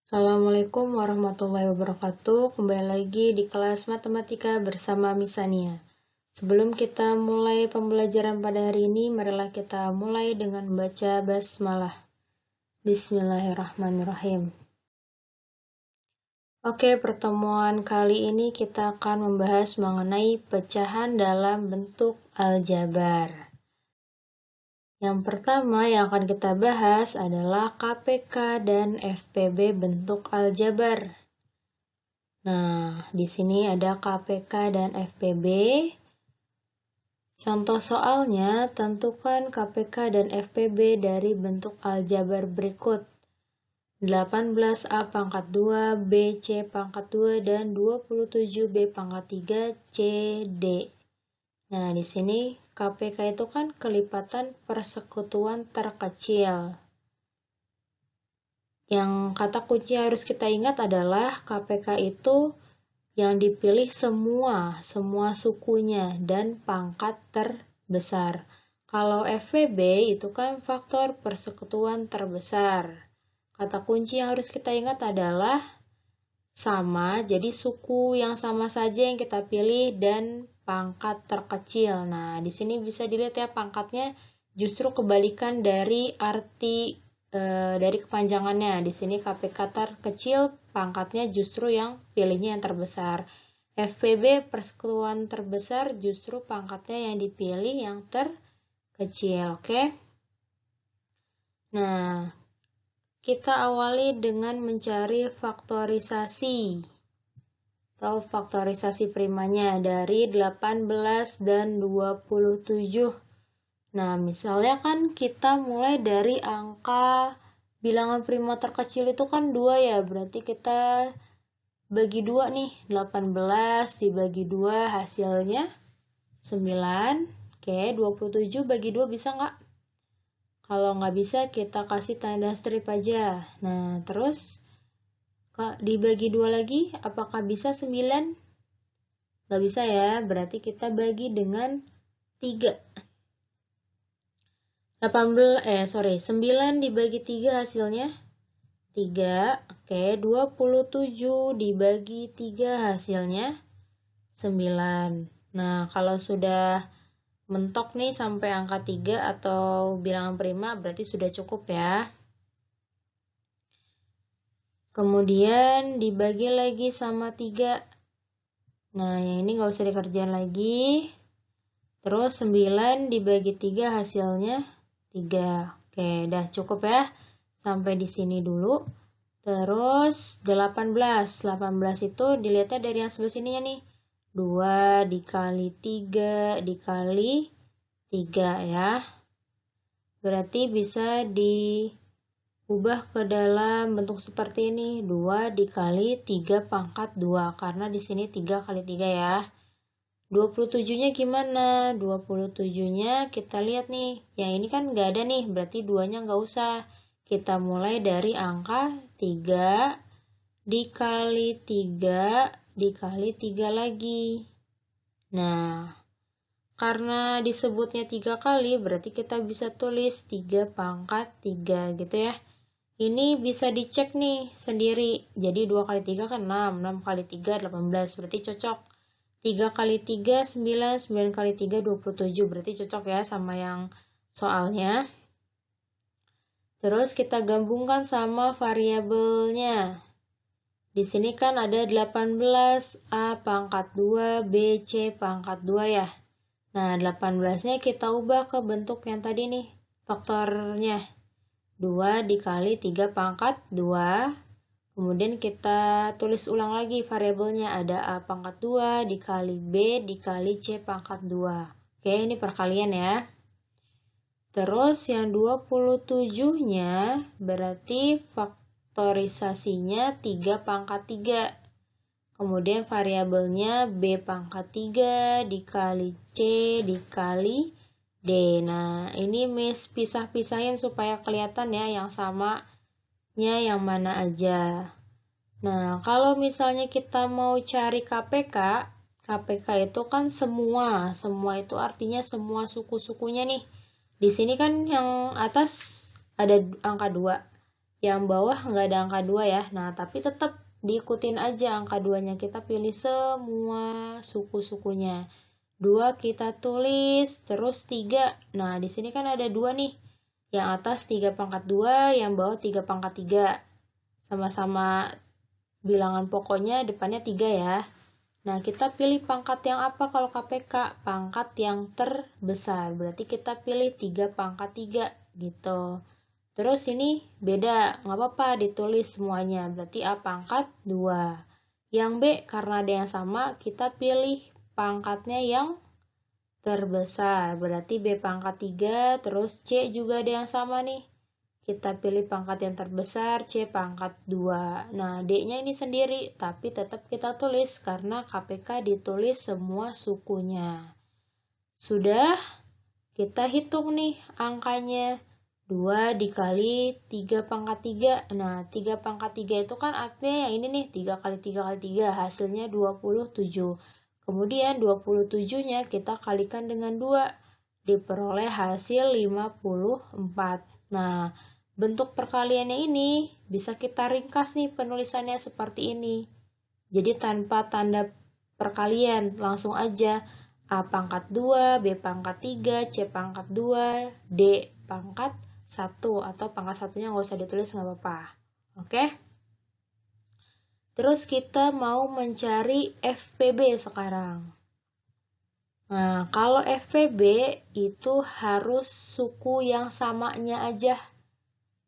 Assalamualaikum warahmatullahi wabarakatuh. Kembali lagi di kelas matematika bersama Misania. Sebelum kita mulai pembelajaran pada hari ini, marilah kita mulai dengan membaca basmalah. Bismillahirrahmanirrahim. Oke, pertemuan kali ini kita akan membahas mengenai pecahan dalam bentuk aljabar. Yang pertama yang akan kita bahas adalah KPK dan FPB bentuk aljabar. Nah, di sini ada KPK dan FPB. Contoh soalnya, tentukan KPK dan FPB dari bentuk aljabar berikut. 18A pangkat 2, B, C pangkat 2, dan 27B pangkat 3, C, D. Nah, di sini KPK itu kan kelipatan persekutuan terkecil. Yang kata kunci harus kita ingat adalah KPK itu yang dipilih semua sukunya dan pangkat terbesar. Kalau FPB itu kan faktor persekutuan terbesar. Kata kunci yang harus kita ingat adalah sama, jadi suku yang sama saja yang kita pilih dan pangkat terkecil. Nah, di sini bisa dilihat ya pangkatnya justru kebalikan dari arti dari kepanjangannya. Di sini KPK terkecil, pangkatnya justru yang pilihnya yang terbesar. FPB persekutuan terbesar, justru pangkatnya yang dipilih yang terkecil. Oke? Nah, kita awali dengan mencari faktorisasi atau faktorisasi primanya dari 18 dan 27. Nah, misalnya kan kita mulai dari angka bilangan prima terkecil itu kan 2 ya, berarti kita bagi 2 nih, 18 dibagi 2 hasilnya 9. Oke, 27 bagi 2 bisa nggak? Kalau nggak bisa, kita kasih tanda strip aja. Nah, terus dibagi 2 lagi, apakah bisa 9? Nggak bisa ya, berarti kita bagi dengan 3. 9 dibagi 3 hasilnya 3. Oke, 27 dibagi 3 hasilnya 9. Nah, kalau sudah mentok nih sampai angka 3 atau bilangan prima berarti sudah cukup ya. Kemudian dibagi lagi sama 3. Nah, yang ini nggak usah dikerjain lagi. Terus 9 dibagi 3 hasilnya 3. Oke, udah cukup ya. Sampai di sini dulu. Terus 18. 18 itu dilihatnya dari yang sebelah sininya nih. 2 dikali 3 dikali 3 ya. Berarti bisa diubah ke dalam bentuk seperti ini. 2 dikali 3 pangkat 2. Karena di sini 3 kali 3 ya. 27-nya gimana? 27-nya kita lihat nih. Yang ini kan nggak ada nih, berarti 2-nya nggak usah. Kita mulai dari angka 3 dikali 3 dikali 3 lagi. Nah, karena disebutnya 3 kali, berarti kita bisa tulis 3 pangkat 3 gitu ya. Ini bisa dicek nih sendiri. Jadi 2 kali 3 kan 6, 6 kali 3 18, berarti cocok. 3 kali 3, 9, 9 kali 3, 27. Berarti cocok ya sama yang soalnya. Terus kita gabungkan sama variabelnya. Di sini kan ada 18A pangkat 2, B, C pangkat 2 ya. Nah, 18-nya kita ubah ke bentuk yang tadi nih, faktornya. 2 dikali 3 pangkat 2. Kemudian kita tulis ulang lagi variabelnya, ada A pangkat 2 dikali B dikali C pangkat 2. Oke, ini perkalian ya. Terus yang 27-nya berarti faktorisasinya 3 pangkat 3. Kemudian variabelnya B pangkat 3 dikali C dikali D. Nah, ini Miss pisah-pisahin supaya kelihatan ya yang sama yang mana aja. Nah, kalau misalnya kita mau cari KPK, KPK itu kan semua itu artinya semua suku-sukunya nih. Di sini kan yang atas ada angka 2. Yang bawah nggak ada angka 2 ya. Nah, tapi tetap diikutin aja angka 2-nya. Kita pilih semua suku-sukunya. 2 kita tulis, terus 3. Nah, di sini kan ada 2 nih. Yang atas 3 pangkat 2, yang bawah 3 pangkat 3. Sama-sama bilangan pokoknya depannya 3 ya. Nah, kita pilih pangkat yang apa kalau KPK? Pangkat yang terbesar. Berarti kita pilih 3 pangkat 3 gitu. Terus ini beda, nggak apa-apa ditulis semuanya. Berarti A pangkat 2. Yang B karena ada yang sama, kita pilih pangkatnya yang terbesar. Berarti B pangkat 3, terus C juga ada yang sama nih. Kita pilih pangkat yang terbesar, C pangkat 2. Nah, D-nya ini sendiri, tapi tetap kita tulis karena KPK ditulis semua sukunya. Sudah, kita hitung nih angkanya. 2 dikali 3 pangkat 3. Nah, 3 pangkat 3 itu kan artinya yang ini nih, 3 kali 3 kali 3, hasilnya 27. Kemudian 27-nya kita kalikan dengan 2, diperoleh hasil 54. Nah, bentuk perkaliannya ini bisa kita ringkas nih penulisannya seperti ini. Jadi tanpa tanda perkalian, langsung aja A pangkat 2, B pangkat 3, C pangkat 2, D pangkat 1. Atau pangkat 1-nya nggak usah ditulis, nggak apa-apa. Oke? Terus kita mau mencari FPB sekarang. Nah, kalau FPB itu harus suku yang samanya aja.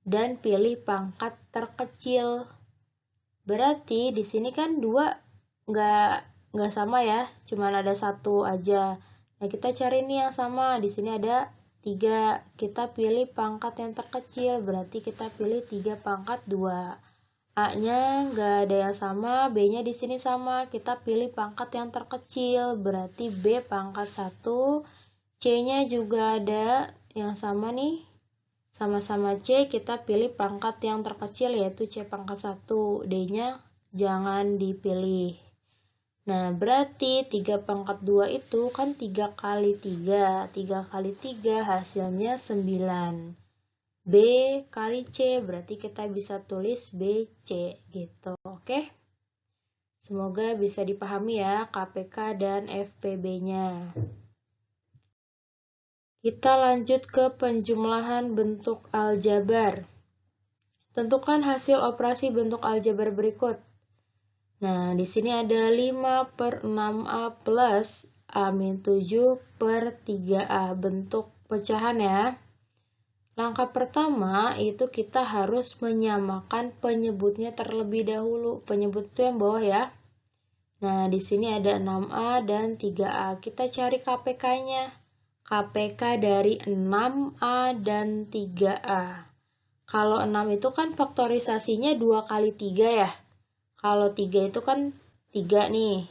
Dan pilih pangkat terkecil. Berarti di sini kan 2 nggak sama ya, cuma ada 1 aja. Nah, kita cari nih yang sama. Di sini ada 3. Kita pilih pangkat yang terkecil, berarti kita pilih 3 pangkat 2. A-nya nggak ada yang sama, B-nya di sini sama. Kita pilih pangkat yang terkecil, berarti B pangkat 1. C-nya juga ada yang sama nih. Sama-sama C, kita pilih pangkat yang terkecil yaitu C pangkat 1. D-nya jangan dipilih. Nah, berarti 3 pangkat 2 itu kan 3 kali 3. 3 kali 3 hasilnya 9. B kali C, berarti kita bisa tulis BC gitu. Oke? Semoga bisa dipahami ya KPK dan FPB-nya. Kita lanjut ke penjumlahan bentuk aljabar. Tentukan hasil operasi bentuk aljabar berikut. Nah, di sini ada 5/6A plus A-7 per 3A bentuk pecahan ya. Langkah pertama itu kita harus menyamakan penyebutnya terlebih dahulu. Penyebut itu yang bawah ya. Nah, di sini ada 6A dan 3A. Kita cari KPK-nya. KPK dari 6A dan 3A. Kalau 6 itu kan faktorisasinya 2 kali 3 ya. Kalau 3 itu kan 3 nih.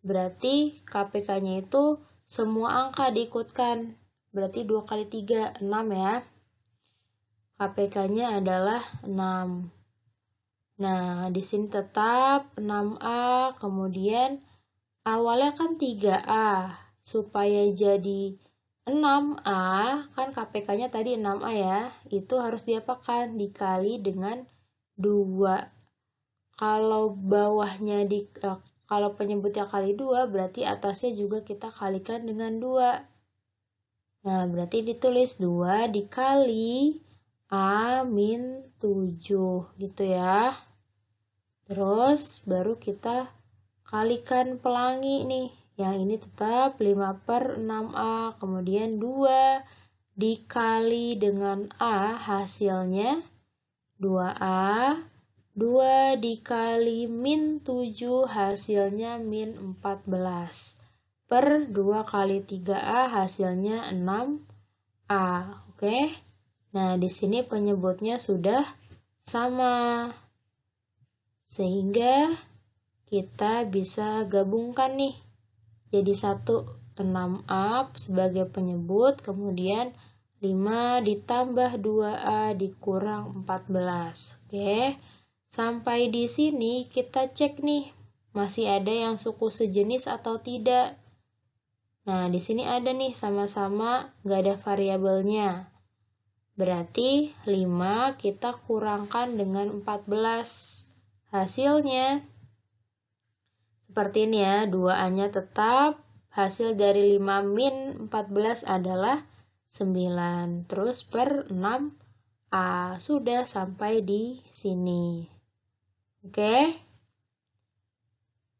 Berarti KPK-nya itu semua angka diikutkan. Berarti 2 kali 3, 6 ya. KPK-nya adalah 6. Nah, di sini tetap 6A, kemudian awalnya kan 3A. Supaya jadi 6A, kan KPK-nya tadi 6A ya, itu harus diapakan? Dikali dengan 2. Kalau bawahnya kalau penyebutnya kali 2, berarti atasnya juga kita kalikan dengan 2. Nah, berarti ditulis 2 dikali A-7 gitu ya. Terus baru kita kalikan pelangi nih. Yang ini tetap 5/6A, kemudian 2 dikali dengan A, hasilnya 2A, 2 dikali -7, hasilnya -14, per 2 kali 3A, hasilnya 6A. Oke, nah di sini penyebutnya sudah sama, sehingga kita bisa gabungkan nih. Jadi 6A sebagai penyebut, kemudian 5 ditambah 2A dikurang 14. Oke, sampai di sini kita cek nih, masih ada yang suku sejenis atau tidak. Nah, di sini ada nih sama-sama nggak ada variabelnya. Berarti 5 kita kurangkan dengan 14. Hasilnya seperti ini ya, 2A-nya tetap. Hasil dari 5 min 14 adalah 9. Terus per 6A. Sudah sampai di sini. Oke.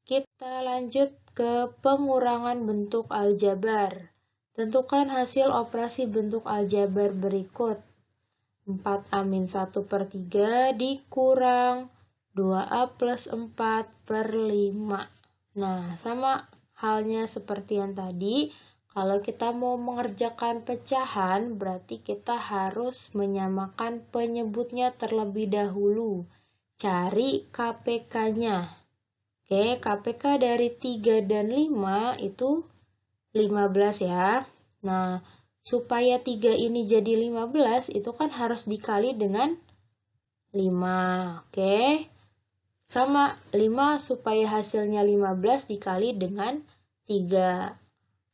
Kita lanjut ke pengurangan bentuk aljabar. Tentukan hasil operasi bentuk aljabar berikut. 4A-1/3 dikurang 2A plus 4 per 5. Nah, sama halnya seperti yang tadi. Kalau kita mau mengerjakan pecahan, berarti kita harus menyamakan penyebutnya terlebih dahulu. Cari KPK-nya. Oke, KPK dari 3 dan 5 itu 15 ya. Nah, supaya 3 ini jadi 15, itu kan harus dikali dengan 5. Oke. Sama 5 supaya hasilnya 15 dikali dengan 3.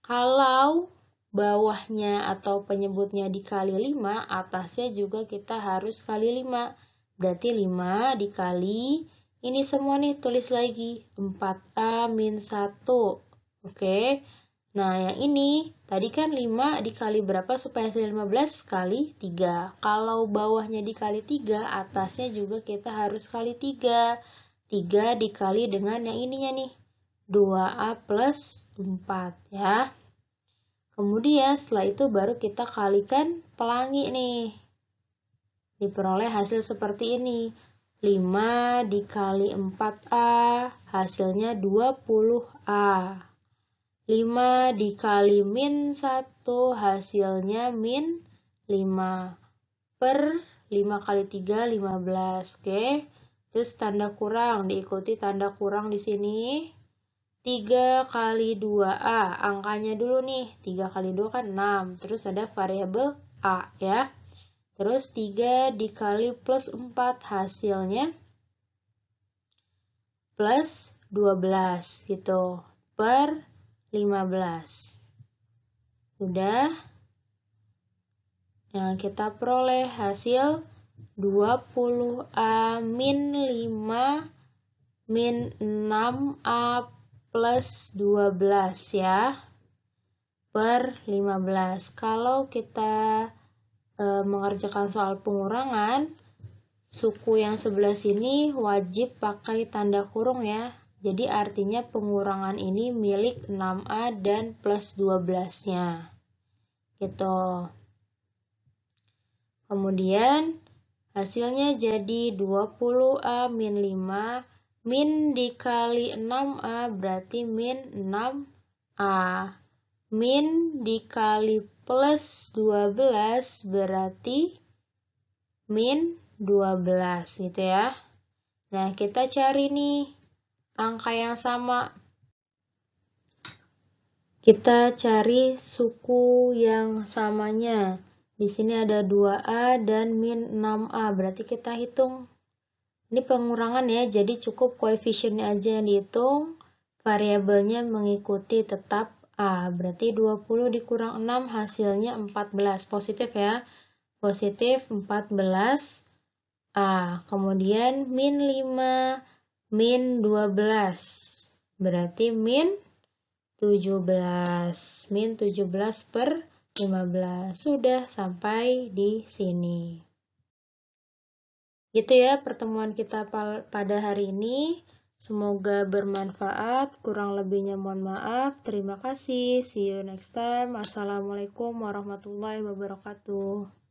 Kalau bawahnya atau penyebutnya dikali 5, atasnya juga kita harus kali 5. Berarti 5 dikali, ini semua nih tulis lagi, 4A-1. Oke. Nah, yang ini, tadi kan 5 dikali berapa supaya hasilnya 15? Kali 3. Kalau bawahnya dikali 3, atasnya juga kita harus kali 3. 3 dikali dengan yang ininya nih, 2A plus 4 ya. Kemudian setelah itu baru kita kalikan pelangi nih. Diperoleh hasil seperti ini. 5 dikali 4A, hasilnya 20A. 5 dikali min 1, hasilnya min 5. Per 5 kali 3, 15. Oke. Terus tanda kurang, diikuti tanda kurang di sini. 3 kali 2A, angkanya dulu nih. 3 kali 2 kan 6. Terus ada variabel A ya. Terus 3 dikali plus 4, hasilnya plus 12 gitu. Per 15. Sudah. Nah, kita peroleh hasil 20A min 5 min 6A plus 12 ya. Per 15. Kalau kita mengerjakan soal pengurangan, suku yang sebelah sini wajib pakai tanda kurung ya. Jadi artinya pengurangan ini milik 6A dan plus 12-nya. Gitu. Kemudian hasilnya jadi 20A min 5, min dikali 6A berarti min 6A. Min dikali plus 12 berarti min 12 gitu ya. Nah, kita cari nih angka yang sama. Kita cari suku yang samanya. Di sini ada 2A dan min 6A. Berarti kita hitung. Ini pengurangan ya, jadi cukup koefisiennya aja yang dihitung. Variabelnya mengikuti tetap A. Berarti 20 dikurang 6 hasilnya 14. Positif ya. Positif 14A. Kemudian min 5 min 12. Berarti min 17. Min 17 per 15. Sudah sampai di sini. Gitu ya pertemuan kita pada hari ini. Semoga bermanfaat. Kurang lebihnya mohon maaf. Terima kasih. See you next time. Assalamualaikum warahmatullahi wabarakatuh.